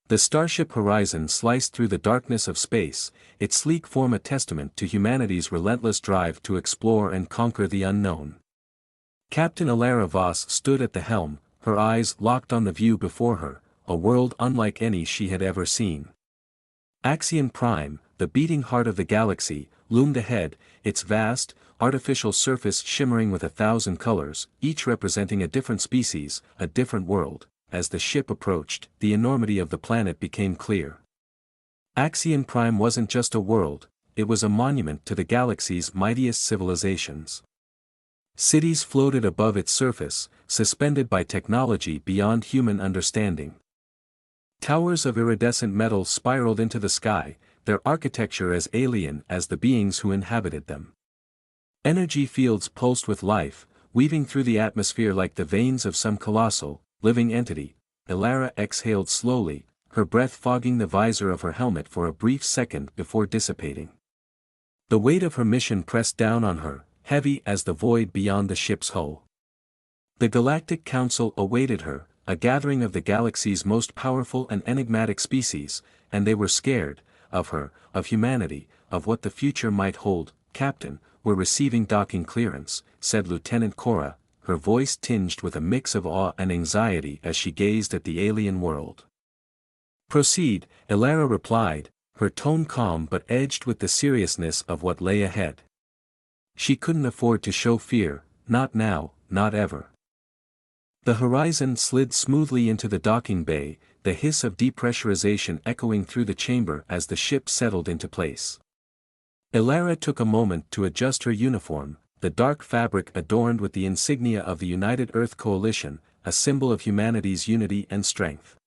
The starship Horizon sliced through the darkness of space, its sleek form a testament to humanity's relentless drive to explore and conquer the unknown. Captain Alara Voss stood at the helm, her eyes locked on the view before her, a world unlike any she had ever seen. Axion Prime, the beating heart of the galaxy, loomed ahead, its vast, artificial surface shimmering with 1,000 colors, each representing a different species, a different world. As the ship approached, the enormity of the planet became clear. Axion Prime wasn't just a world, it was a monument to the galaxy's mightiest civilizations. Cities floated above its surface, suspended by technology beyond human understanding. Towers of iridescent metal spiraled into the sky, their architecture as alien as the beings who inhabited them. Energy fields pulsed with life, weaving through the atmosphere like the veins of some colossal, living entity. Alara exhaled slowly, her breath fogging the visor of her helmet for a brief second before dissipating. The weight of her mission pressed down on her, heavy as the void beyond the ship's hull. The Galactic Council awaited her, a gathering of the galaxy's most powerful and enigmatic species, and they were scared, of her, of humanity, of what the future might hold. "Captain, we're receiving docking clearance," said Lieutenant Cora, her voice tinged with a mix of awe and anxiety as she gazed at the alien world. "Proceed," Alara replied, her tone calm but edged with the seriousness of what lay ahead. She couldn't afford to show fear, not now, not ever. The Horizon slid smoothly into the docking bay, the hiss of depressurization echoing through the chamber as the ship settled into place. Alara took a moment to adjust her uniform, the dark fabric adorned with the insignia of the United Earth Coalition, a symbol of humanity's unity and strength.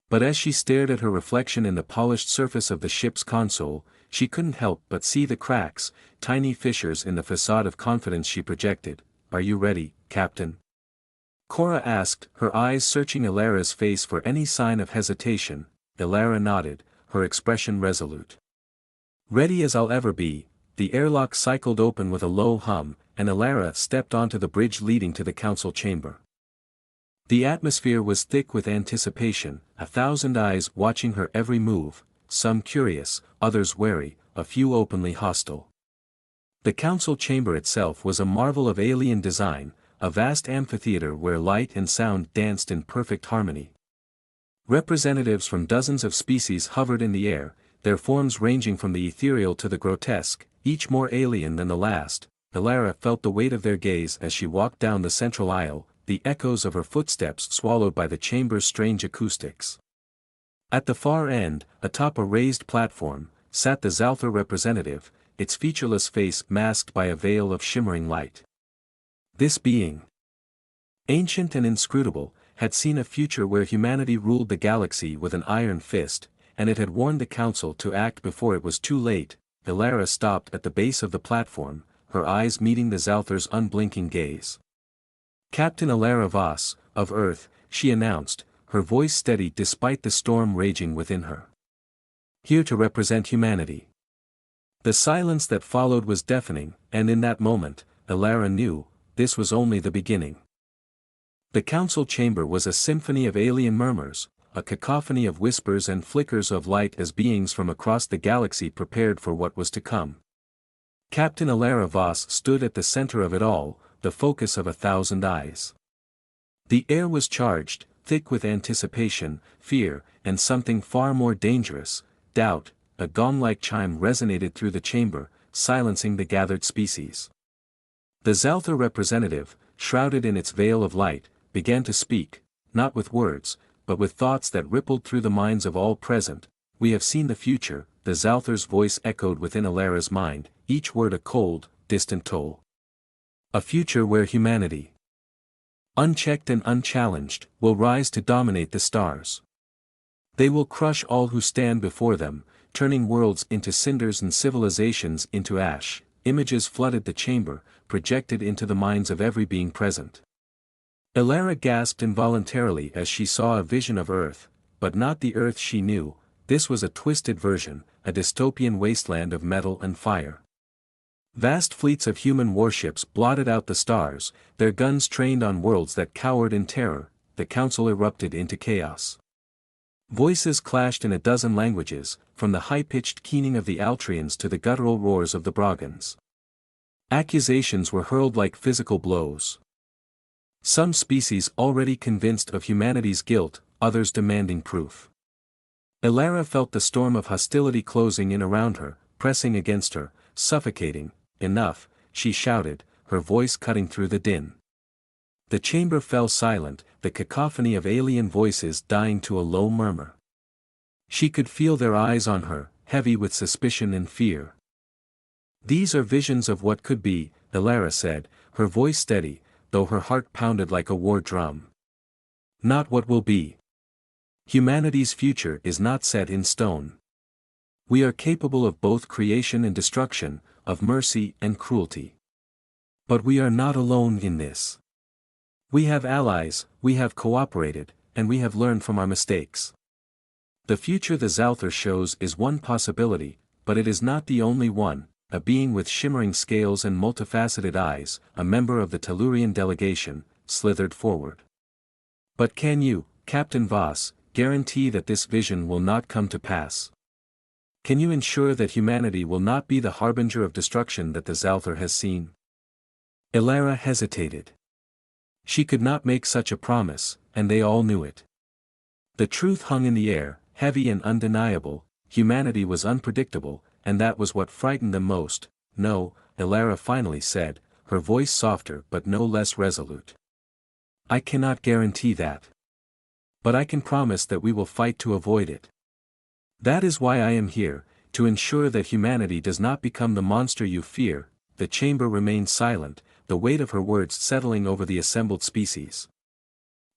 But as she stared at her reflection in the polished surface of the ship's console, she couldn't help but see the cracks, tiny fissures in the facade of confidence she projected. "Are you ready, Captain?" Cora asked, her eyes searching Alara's face for any sign of hesitation. Alara nodded, her expression resolute. "Ready as I'll ever be." The airlock cycled open with a low hum, and Alara stepped onto the bridge leading to the council chamber. The atmosphere was thick with anticipation, 1,000 eyes watching her every move, some curious, others wary, a few openly hostile. The council chamber itself was a marvel of alien design, a vast amphitheater where light and sound danced in perfect harmony. Representatives from dozens of species hovered in the air, their forms ranging from the ethereal to the grotesque, each more alien than the last. Alara felt the weight of their gaze as she walked down the central aisle, the echoes of her footsteps swallowed by the chamber's strange acoustics. At the far end, atop a raised platform, sat the Zalthar representative, its featureless face masked by a veil of shimmering light. This being, ancient and inscrutable, had seen a future where humanity ruled the galaxy with an iron fist, and it had warned the council to act before it was too late. Alara stopped at the base of the platform, her eyes meeting the Zalthar's unblinking gaze. "Captain Alara Voss, of Earth," she announced, her voice steady despite the storm raging within her. "Here to represent humanity." The silence that followed was deafening, and in that moment, Alara knew, this was only the beginning. The council chamber was a symphony of alien murmurs, a cacophony of whispers and flickers of light as beings from across the galaxy prepared for what was to come. Captain Alara Voss stood at the center of it all, the focus of 1,000 eyes. The air was charged, thick with anticipation, fear, and something far more dangerous, doubt. A gong-like chime resonated through the chamber, silencing the gathered species. The Zalthar representative, shrouded in its veil of light, began to speak, not with words, but with thoughts that rippled through the minds of all present. "We have seen the future," the Zalthar's voice echoed within Alara's mind, each word a cold, distant toll. "A future where humanity, unchecked and unchallenged, will rise to dominate the stars. They will crush all who stand before them, turning worlds into cinders and civilizations into ash." Images flooded the chamber, projected into the minds of every being present. Alara gasped involuntarily as she saw a vision of Earth, but not the Earth she knew. This was a twisted version, a dystopian wasteland of metal and fire. Vast fleets of human warships blotted out the stars, their guns trained on worlds that cowered in terror. The council erupted into chaos. Voices clashed in a dozen languages, from the high-pitched keening of the Altrians to the guttural roars of the Brogans. Accusations were hurled like physical blows. Some species already convinced of humanity's guilt, others demanding proof. Elara felt the storm of hostility closing in around her, pressing against her, suffocating. "Enough," she shouted, her voice cutting through the din. The chamber fell silent, the cacophony of alien voices dying to a low murmur. She could feel their eyes on her, heavy with suspicion and fear. "These are visions of what could be," Elara said, her voice steady, though her heart pounded like a war drum. "Not what will be. Humanity's future is not set in stone. We are capable of both creation and destruction, of mercy and cruelty. But we are not alone in this. We have allies, we have cooperated, and we have learned from our mistakes. The future the Zalthar shows is one possibility, but it is not the only one." A being with shimmering scales and multifaceted eyes, a member of the Tellurian delegation, slithered forward. "But can you, Captain Voss, guarantee that this vision will not come to pass? Can you ensure that humanity will not be the harbinger of destruction that the Zalthar has seen?" Elara hesitated. She could not make such a promise, and they all knew it. The truth hung in the air, heavy and undeniable. Humanity was unpredictable, and that was what frightened them most. "No," Elara finally said, her voice softer but no less resolute. "I cannot guarantee that. But I can promise that we will fight to avoid it. That is why I am here, to ensure that humanity does not become the monster you fear." The chamber remained silent, the weight of her words settling over the assembled species.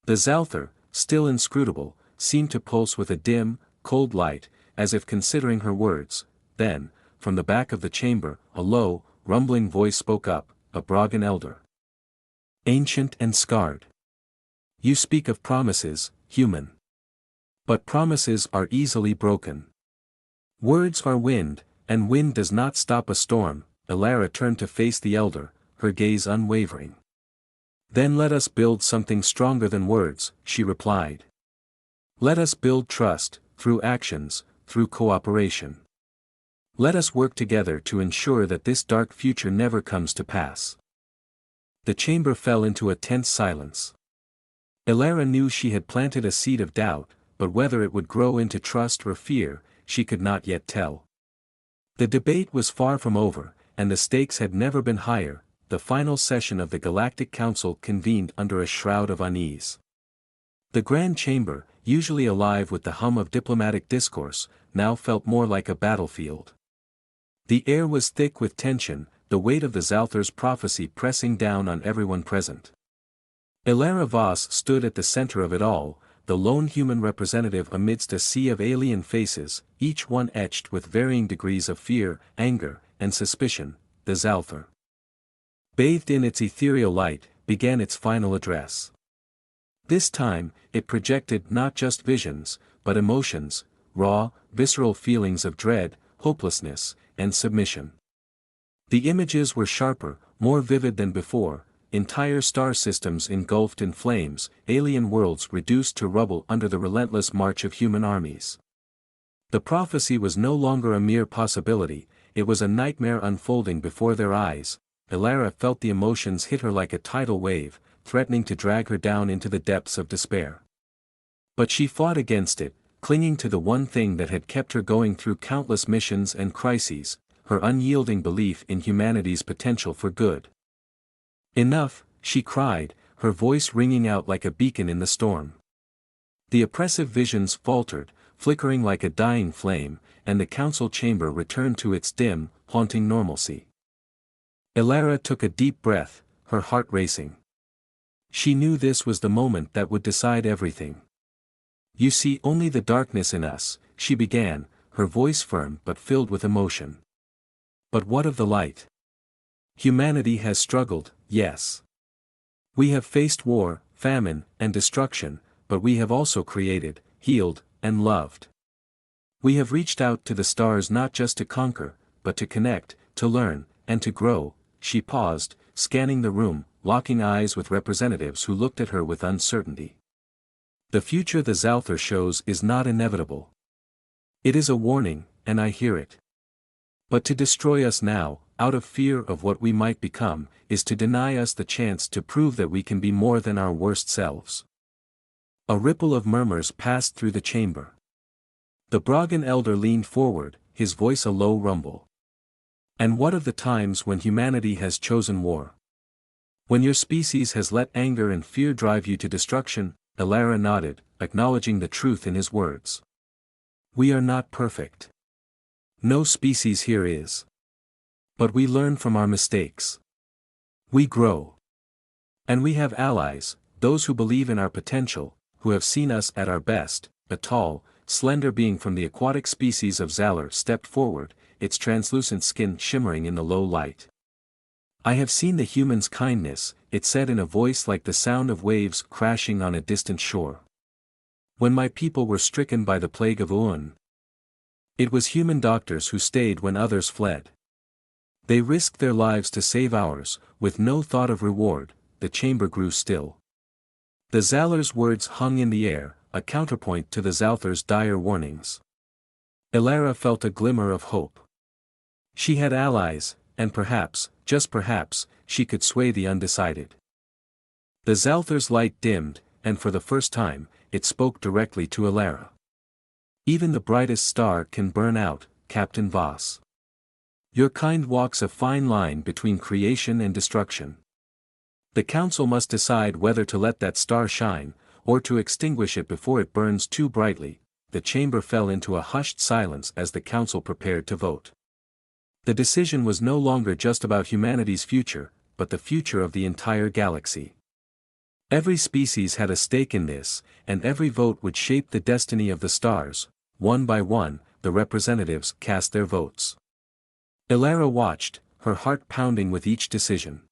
The Zalthar, still inscrutable, seemed to pulse with a dim, cold light, as if considering her words. Then, from the back of the chamber, a low, rumbling voice spoke up, a Brogan elder. "Ancient and scarred. You speak of promises, human. But promises are easily broken. Words are wind, and wind does not stop a storm." Elara turned to face the elder, her gaze unwavering. "Then let us build something stronger than words," she replied. "Let us build trust, through actions, through cooperation. Let us work together to ensure that this dark future never comes to pass." The chamber fell into a tense silence. Elara knew she had planted a seed of doubt, but whether it would grow into trust or fear, she could not yet tell. The debate was far from over, and the stakes had never been higher. The final session of the Galactic Council convened under a shroud of unease. The Grand Chamber, usually alive with the hum of diplomatic discourse, now felt more like a battlefield. The air was thick with tension, the weight of the Zalthar's prophecy pressing down on everyone present. Elara Voss stood at the center of it all, the lone human representative amidst a sea of alien faces, each one etched with varying degrees of fear, anger, and suspicion. The Zalthar, bathed in its ethereal light, began its final address. This time, it projected not just visions, but emotions, raw, visceral feelings of dread, hopelessness, and submission. The images were sharper, more vivid than before, entire star systems engulfed in flames, alien worlds reduced to rubble under the relentless march of human armies. The prophecy was no longer a mere possibility, it was a nightmare unfolding before their eyes. Elara felt the emotions hit her like a tidal wave, threatening to drag her down into the depths of despair. But she fought against it, clinging to the one thing that had kept her going through countless missions and crises, her unyielding belief in humanity's potential for good. "Enough," she cried, her voice ringing out like a beacon in the storm. The oppressive visions faltered, flickering like a dying flame, and the council chamber returned to its dim, haunting normalcy. Elara took a deep breath, her heart racing. She knew this was the moment that would decide everything. "You see only the darkness in us," she began, her voice firm but filled with emotion. "But what of the light? Humanity has struggled, yes. We have faced war, famine, and destruction, but we have also created, healed, and loved. We have reached out to the stars not just to conquer, but to connect, to learn, and to grow." She paused, scanning the room, locking eyes with representatives who looked at her with uncertainty. The future the Zalthar shows is not inevitable. It is a warning, and I hear it. But to destroy us now, out of fear of what we might become, is to deny us the chance to prove that we can be more than our worst selves. A ripple of murmurs passed through the chamber. The Bragan elder leaned forward, his voice a low rumble. And what of the times when humanity has chosen war? When your species has let anger and fear drive you to destruction? Elara nodded, acknowledging the truth in his words. We are not perfect. No species here is. But we learn from our mistakes. We grow. And we have allies, those who believe in our potential, who have seen us at our best. A tall, slender being from the aquatic species of Zalor stepped forward, its translucent skin shimmering in the low light. I have seen the human's kindness, it said in a voice like the sound of waves crashing on a distant shore. When my people were stricken by the plague of Uun, it was human doctors who stayed when others fled. They risked their lives to save ours, with no thought of reward. The chamber grew still. The Zalor's words hung in the air, a counterpoint to the Zalthar's dire warnings. Elara felt a glimmer of hope. She had allies, and perhaps, just perhaps, she could sway the undecided. The Zalthar's light dimmed, and for the first time, it spoke directly to Elara. Even the brightest star can burn out, Captain Voss. Your kind walks a fine line between creation and destruction. The council must decide whether to let that star shine, or to extinguish it before it burns too brightly. The chamber fell into a hushed silence as the council prepared to vote. The decision was no longer just about humanity's future, but the future of the entire galaxy. Every species had a stake in this, and every vote would shape the destiny of the stars. One by one, the representatives cast their votes. Elara watched, her heart pounding with each decision.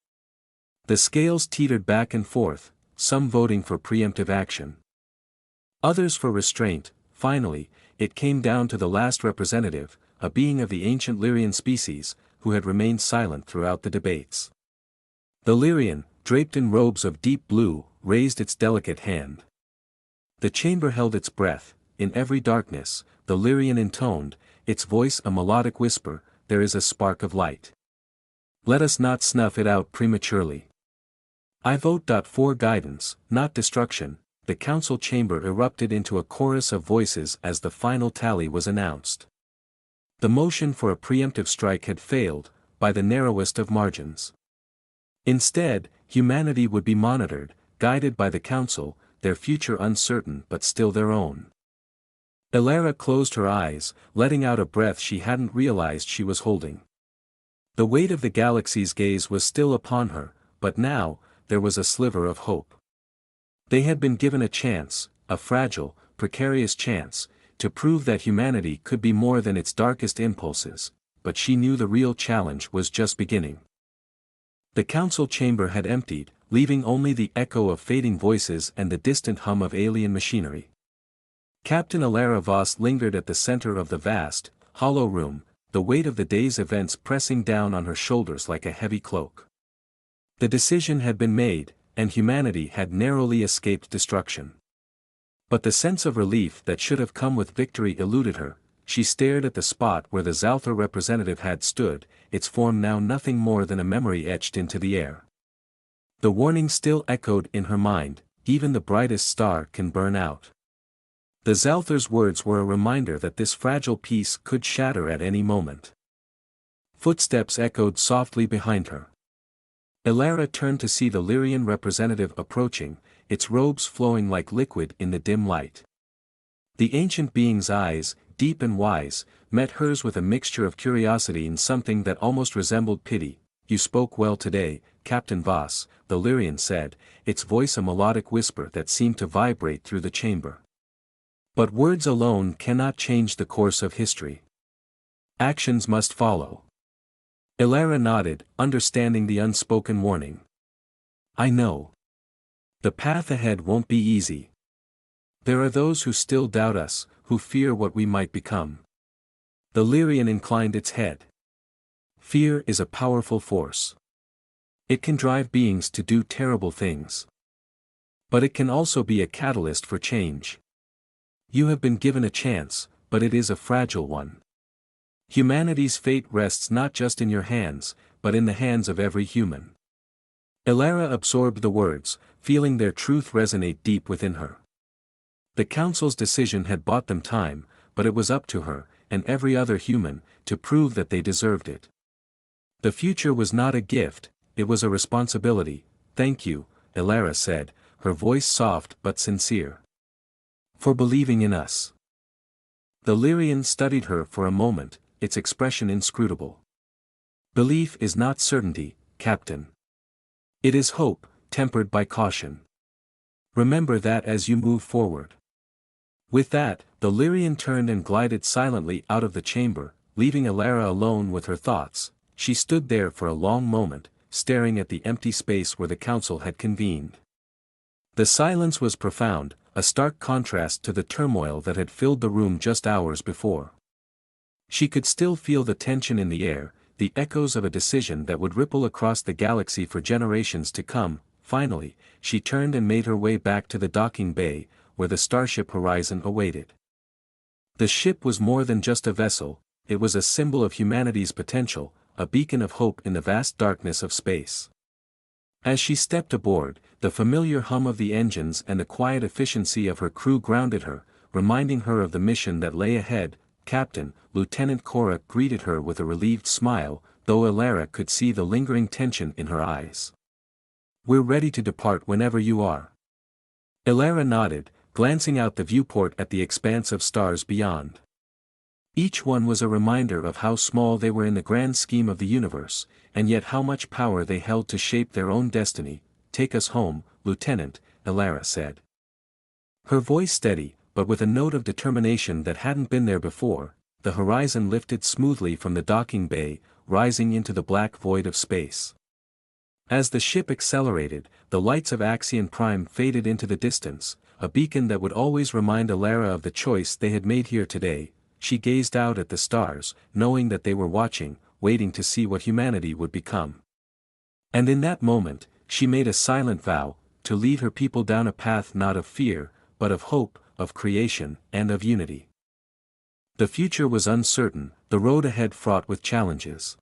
The scales teetered back and forth, some voting for preemptive action. Others for restraint. Finally, it came down to the last representative, a being of the ancient Lyrian species, who had remained silent throughout the debates. The Lyrian, draped in robes of deep blue, raised its delicate hand. The chamber held its breath. In every darkness, the Lyrian intoned, its voice a melodic whisper, there is a spark of light. Let us not snuff it out prematurely. I vote for guidance, not destruction. The council chamber erupted into a chorus of voices as the final tally was announced. The motion for a preemptive strike had failed, by the narrowest of margins. Instead, humanity would be monitored, guided by the council, their future uncertain but still their own. Elara closed her eyes, letting out a breath she hadn't realized she was holding. The weight of the galaxy's gaze was still upon her, but now, there was a sliver of hope. They had been given a chance, a fragile, precarious chance, to prove that humanity could be more than its darkest impulses, but she knew the real challenge was just beginning. The council chamber had emptied, leaving only the echo of fading voices and the distant hum of alien machinery. Captain Elara Voss lingered at the center of the vast, hollow room, the weight of the day's events pressing down on her shoulders like a heavy cloak. The decision had been made, and humanity had narrowly escaped destruction. But the sense of relief that should have come with victory eluded her. She stared at the spot where the Zalthar representative had stood, its form now nothing more than a memory etched into the air. The warning still echoed in her mind, even the brightest star can burn out. The Zalthar's words were a reminder that this fragile piece could shatter at any moment. Footsteps echoed softly behind her. Elara turned to see the Lyrian representative approaching, its robes flowing like liquid in the dim light. The ancient being's eyes, deep and wise, met hers with a mixture of curiosity and something that almost resembled pity. You spoke well today, Captain Voss, the Lyrian said, its voice a melodic whisper that seemed to vibrate through the chamber. But words alone cannot change the course of history. Actions must follow. Elara nodded, understanding the unspoken warning. I know. The path ahead won't be easy. There are those who still doubt us, who fear what we might become. The Lyrian inclined its head. Fear is a powerful force. It can drive beings to do terrible things. But it can also be a catalyst for change. You have been given a chance, but it is a fragile one. Humanity's fate rests not just in your hands, but in the hands of every human. Elara absorbed the words, feeling their truth resonate deep within her. The Council's decision had bought them time, but it was up to her, and every other human, to prove that they deserved it. The future was not a gift, it was a responsibility. Thank you, Elara said, her voice soft but sincere. For believing in us. The Lyrian studied her for a moment, its expression inscrutable. Belief is not certainty, Captain. It is hope, tempered by caution. Remember that as you move forward. With that, the Lyrian turned and glided silently out of the chamber, leaving Elara alone with her thoughts. She stood there for a long moment, staring at the empty space where the council had convened. The silence was profound, a stark contrast to the turmoil that had filled the room just hours before. She could still feel the tension in the air, the echoes of a decision that would ripple across the galaxy for generations to come. Finally, she turned and made her way back to the docking bay, where the starship Horizon awaited. The ship was more than just a vessel, it was a symbol of humanity's potential, a beacon of hope in the vast darkness of space. As she stepped aboard, the familiar hum of the engines and the quiet efficiency of her crew grounded her, reminding her of the mission that lay ahead. Captain, Lieutenant Cora greeted her with a relieved smile, though Elara could see the lingering tension in her eyes. We're ready to depart whenever you are. Elara nodded, glancing out the viewport at the expanse of stars beyond. Each one was a reminder of how small they were in the grand scheme of the universe, and yet how much power they held to shape their own destiny. Take us home, Lieutenant, Elara said. Her voice steady, but with a note of determination that hadn't been there before. The Horizon lifted smoothly from the docking bay, rising into the black void of space. As the ship accelerated, the lights of Axion Prime faded into the distance, a beacon that would always remind Elara of the choice they had made here today. She gazed out at the stars, knowing that they were watching, waiting to see what humanity would become. And in that moment, she made a silent vow, to lead her people down a path not of fear, but of hope, of creation, and of unity. The future was uncertain, the road ahead fraught with challenges.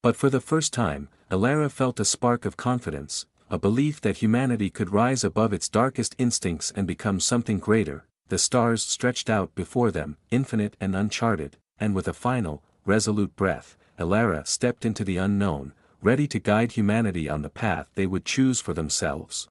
But for the first time, Elara felt a spark of confidence, a belief that humanity could rise above its darkest instincts and become something greater. The stars stretched out before them, infinite and uncharted, and with a final, resolute breath, Elara stepped into the unknown, ready to guide humanity on the path they would choose for themselves.